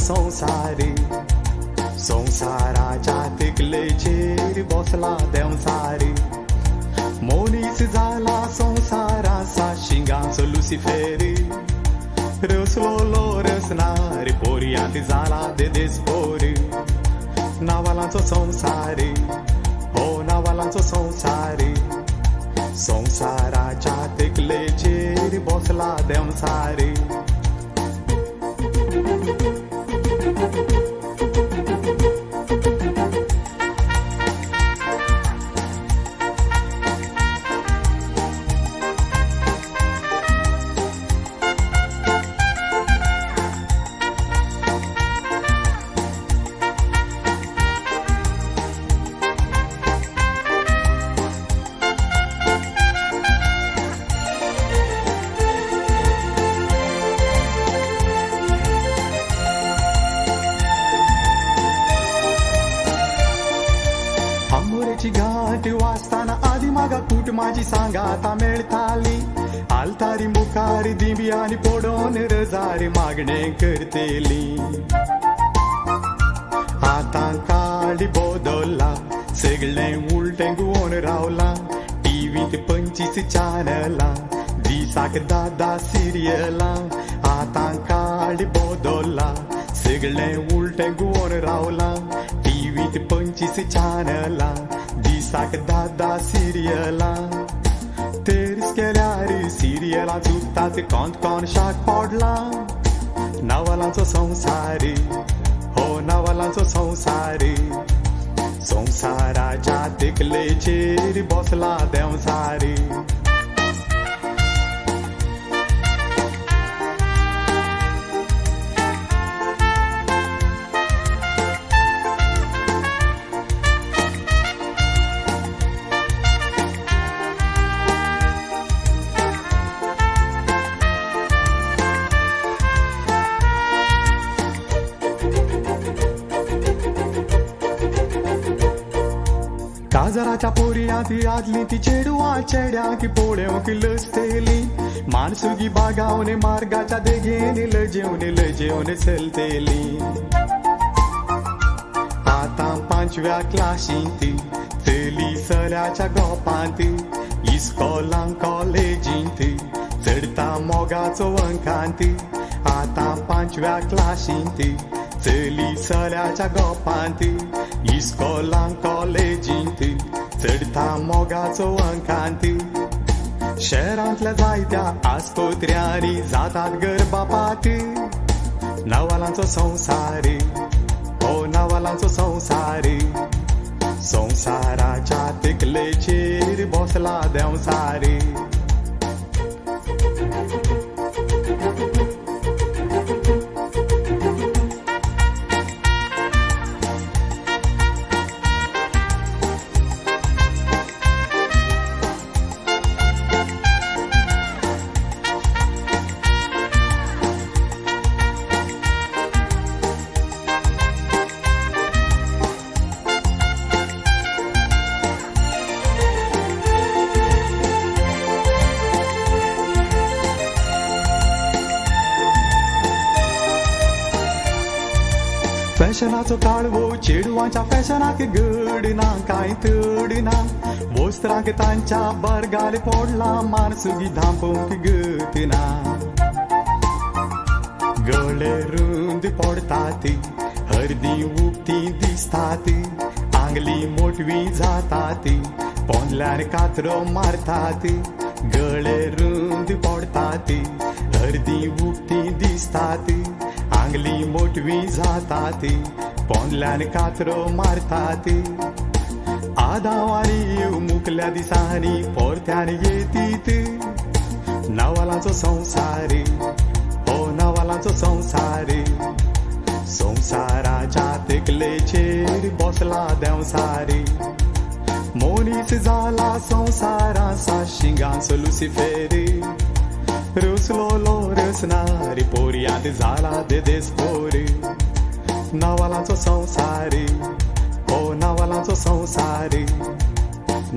संसारी संसाराच्या तिकलेचेर बसला देवसारी मोनीस जाला संसाराचा शिंगाचो लुसिफेरी रसलोलो रसनारी पोरयांत जाला देदेस पोरी नावालांचो संसारी हो नावालांचो संसारी संसाराच्या तिकलेचेर बसला देवसारी घाट वाचताना आधी मागा कूट माझी सांगाता मेळताली आलतारी मुखारी दिंबी आणि पोडोन रजारी मागणे करतेली आता काळी बदलला सगळे उलटे गुवून रावला टीव्हीत 25 चॅनला दिसाक दादा सिरियला आता काळी बदलला सगळे उलटे गुवून रावला टीव्हीत 25 चॅनला दिसाक दादा सिरियला तेरीस केल्यारी सिरियला चुकतात कोण शाक पडला नावालांचो संसारी हो नावालांचो संसारी संसाराच्या तिकलेचेर बसला देवसारी काजराच्या पोरयांत आदली ती चेडवां चेड्यांक पोळ्यांक लसतेली मानसुगी बागावने मार्गाच्या देगेन लजेवन चलतेली आता 5व्या क्लासींत चली सल्याच्या गोपांत इस्कॉलांक कॉलेजींत चढता मोगाचो अंकांत आता 5व्या क्लासींत चली सल्याच्या गोपांत इस्कॉलांक कॉलेजींत चढता मोगाचो अंकांत शहरांतल्या जायत्या आस्पत्र्यांनी जातात गर्भपात नावालांचो संसारी हो नावालांचो संसारी संसाराच्या तिकलेचेर बसला देवसारी फॅशनाचो काळवो चेडवांच्या फॅशनाक घडना कांय तडना वस्त्रांक तांच्या बरगाल पडला मानसुगी धांपोवंक गतना गळे रुंद पडटात हरदी उक्ती दिसतात आंगली मोटवी जातात पोंदल्यार कातरो मारतात गळे रुंद पडटात हरदी उक्ती दिसतात आंगली मोटवी जातात पोंदल्यान कातरो मारतात आदावानी मुकल्या दिसांनी पोरत्यान येतीत नावालांचो संसारी हो नावालांचो संसारी संसाराच्या तिकलेचेर बसला देवसारी मोनीस जाला संसाराचा शिंगाचो लुसिफेरी रसलोलो रसनारी पोरयांत जाला देदेस पोरी नावालांचो संसारी हो नावालांचो संसारी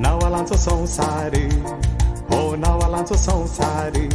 नावालांचो संसारी हो नावालांचो संसारी